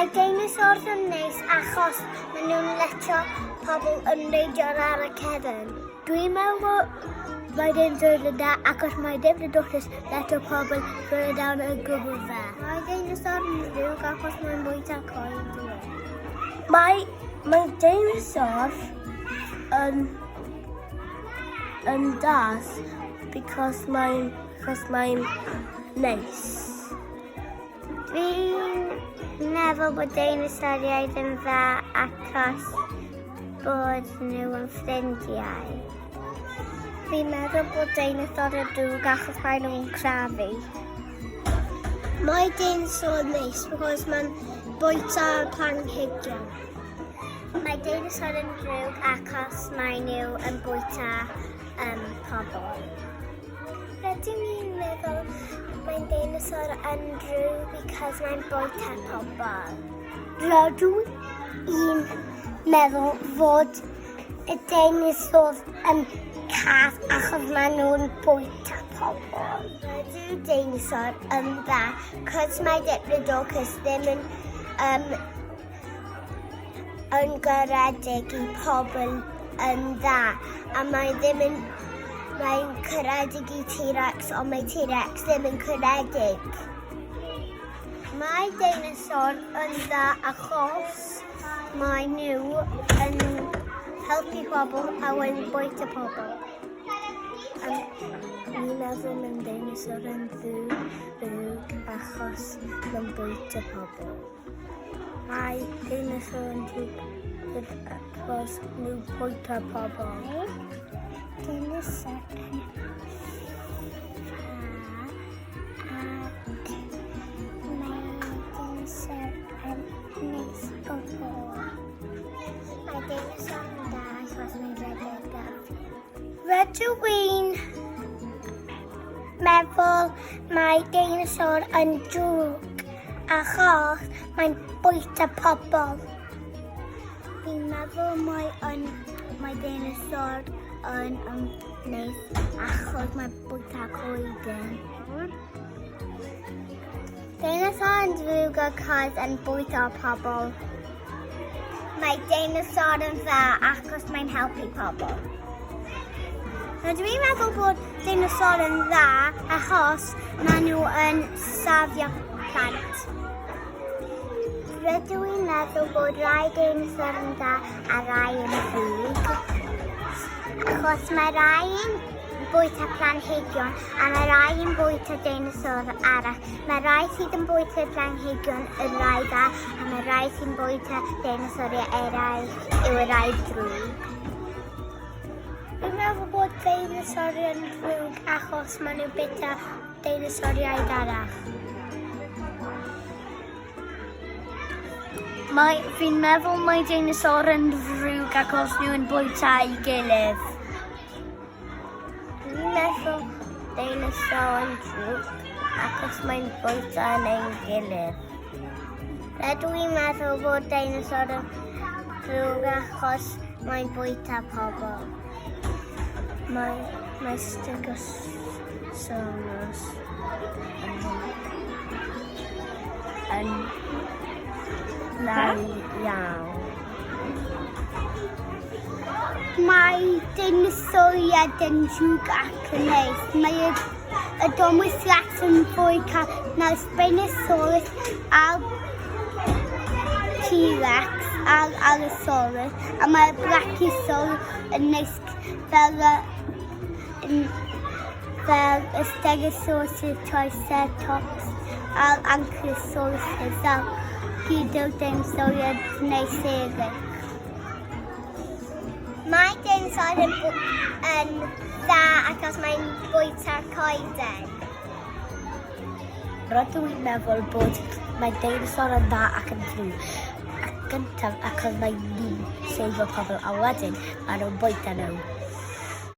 Mae deinosors yn neis achos maen nhw'n letio pobl yn reidio ar y cefn. Dwi'n meddwl mae deinosor yn da achos mae dim yn dwys letio pobl fyrdd down y gwbl fe. Mae deinosor yn ddrwg achos mae'n bwyta coed. Mae deinosor yn das because mae'n neis. Dwi'n meddwl bod deinosoriaid yn dda achos bod nhw yn ffrindiau. Dwi'n meddwl bod deinosor yn drwg achos mae nhw'n crafu. Mae deinosor yn neis achos mae'n bwyta planhigion. Mae deinosor yn drwg achos mae nhw yn bwyta pobl. Rydyn ni'n meddwl mae'n deinosor yn drwg achos mae'n bwyta pobl. Rydw i'n meddwl fod y deinosor yn cas achos maen nhw'n bwyta pobl. Rydw deinosor yn dda achos mae Diplodocus ddim yn garedig i pobl yn dda a mae'n caredig i T-Rex ond mae T-Rex ddim yn caredig. Mae deinosor yn dda achos mae nhw yn helpu pobl a yn bwyta pobl. Ni'n meddwl mae'n deinosor yn ddrwg achos mae'n bwyta pobl. Mae deinosor yn ddrwg achos nhw'n bwyta pobl. Deinosor yn neis o bobl. Mae deinosor yn dda achos mae'n rhedeg gafi. Rydw i'n meddwl mae deinosor yn drwg achos mae'n bwyta pobl. Dwi'n meddwl mae deinosor yn neis achos mae'n bwyta coeden. Deinosor yn drwg achos yn bwyta pobl. Mae deinosor yn dda achos mae'n helpu pobl. Rydw i'n meddwl bod deinosor yn dda achos maen nhw yn safio plant. Rydw i'n meddwl bod rai deinosor yn dda a rai yn ddrwg. Achos mae rai yn bwyta planhigion a mae rai yn bwyta deinosor arall. Mae rai sydd yn bwyta planhigion yn rai dda a mae rai sy'n bwyta deinosoriau eraill yw y rai drwg. Dwi'n meddwl bod deinosor yn drwg achos maen nhw'n bwyta deinosoriaid arall. Fi'n meddwl mae deinosor yn ddrwg achos nhw'n bwyta ei gilydd. Dwi'n meddwl deinosor yn drwg achos mae'n bwyta ein gilydd. Rydw i'n meddwl bod deinosor yn drwg achos mae'n bwyta pobl. Mae Stegosaurus yn lai iawn. Mae deinosoriaid yn drwg ac yn neis. Mae y Domus Rex yn fwy cael na'r Spinosaurus a'r T-Rex a'r Allosaurus a mae'r Brachiosaurus yn neis fel y Stegosaurus, Triceratops a'r Ankylosaurus fel gyd o'r deinosoriaid neis eraill. Mae deinosor yn dda achos mae'n bwyta coeden. Rydw i'n meddwl bod mae deinosor yn dda ac yn drwg. Gyntaf achos mae nhw'n seifio pobl a wedyn maen nhw'n bwyta nhw.